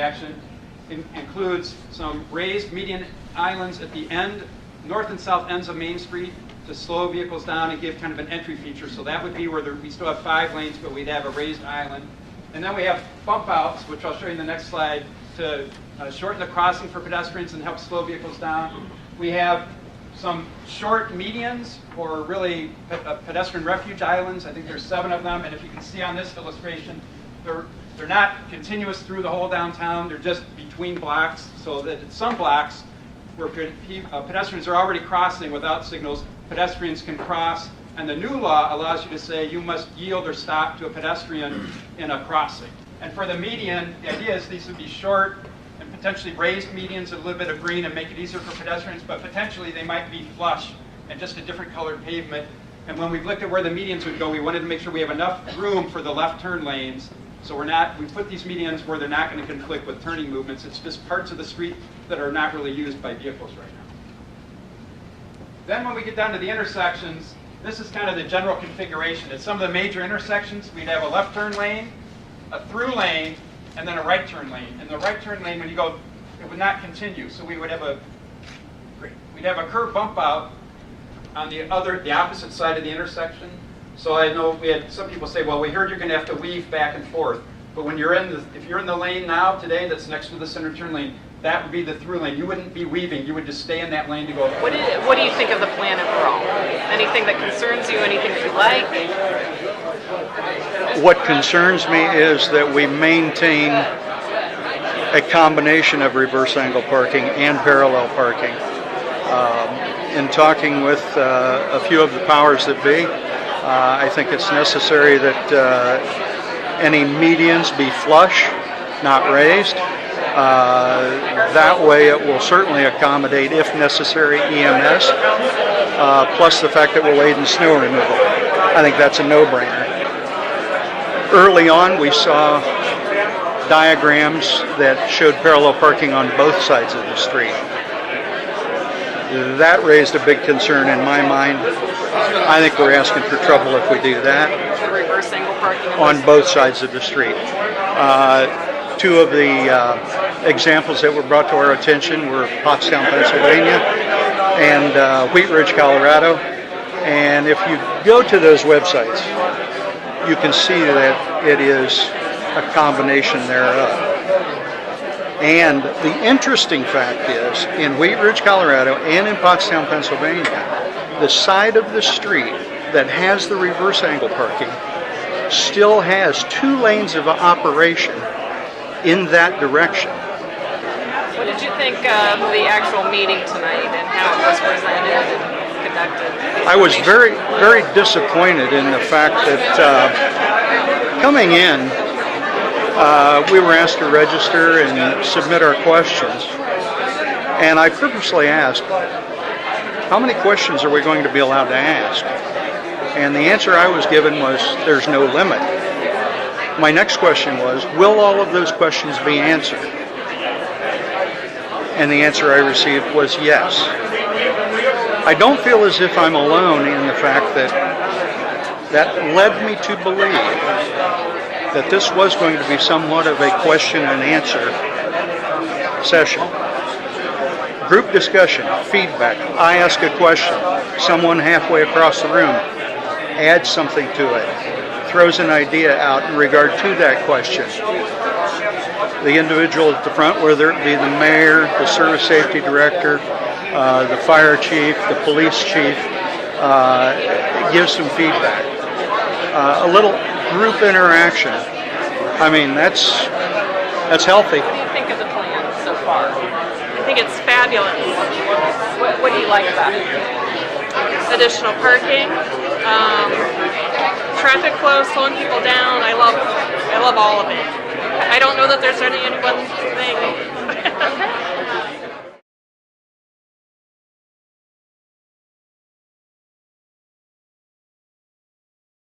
intersection includes some raised median islands at the end, north and south ends of Main Street, to slow vehicles down and give kind of an entry feature. So that would be where we still have 5 lanes, but we'd have a raised island. And then we have bump outs, which I'll show you in the next slide, to shorten the crossing for pedestrians and help slow vehicles down. We have some short medians, or really pedestrian refuge islands. I think there's 7 of them. And if you can see on this illustration, they're not continuous through the whole downtown. They're just between blocks, so that at some blocks where pedestrians are already crossing without signals, pedestrians can cross. And the new law allows you to say you must yield or stop to a pedestrian in a crossing. And for the median, the idea is these would be short and potentially raised medians, a little bit of green, and make it easier for pedestrians, but potentially they might be flush and just a different colored pavement. And when we've looked at where the medians would go, we wanted to make sure we have enough room for the left turn lanes. So we put these medians where they're not going to conflict with turning movements. It's just parts of the street that are not really used by vehicles right now. Then when we get down to the intersections, this is kind of the general configuration. At some of the major intersections, we'd have a left turn lane, a through lane, and then a right turn lane. And the right turn lane, when you go, it would not continue. So we would have we'd have a curb bump out on the opposite side of the intersection. So I know we had some people say, well, we heard you're going to have to weave back and forth. But when if you're in the lane now today that's next to the center turn lane, that would be the through lane. You wouldn't be weaving. You would just stay in that lane to go. What do you think of the plan overall? Anything that concerns you? Anything that you like? What concerns me is that we maintain a combination of reverse angle parking and parallel parking. In talking with a few of the powers that be, I think it's necessary that any medians be flush, not raised. That way it will certainly accommodate, if necessary, EMS, plus the fact that we're laden snow removal. I think that's a no-brainer. Early on, we saw diagrams that showed parallel parking on both sides of the street. That raised a big concern in my mind. I think we're asking for trouble if we do that. Reverse angle parking on both sides of the street. 2 of the examples that were brought to our attention were Pottstown, Pennsylvania, and Wheat Ridge, Colorado. And if you go to those websites, you can see that it is a combination thereof. And the interesting fact is, in Wheat Ridge, Colorado, and in Pottstown, Pennsylvania, the side of the street that has the reverse angle parking still has 2 lanes of operation in that direction. What did you think of the actual meeting tonight and how it was presented and conducted? I was very, very disappointed in the fact that coming in, we were asked to register and submit our questions. And I purposely asked, how many questions are we going to be allowed to ask? And the answer I was given was, there's no limit. My next question was, will all of those questions be answered? And the answer I received was yes. I don't feel as if I'm alone in the fact that led me to believe that this was going to be somewhat of a question and answer session. Group discussion, feedback. I ask a question. Someone halfway across the room adds something to it, throws an idea out in regard to that question. The individual at the front, whether it be the mayor, the service safety director, the fire chief, the police chief, gives some feedback. A little group interaction. I mean, that's healthy. What do you think of the plan so far? I think it's fabulous. What do you like about it? Additional parking, traffic flow, slowing people down. I love all of it. I don't know that there's any one thing.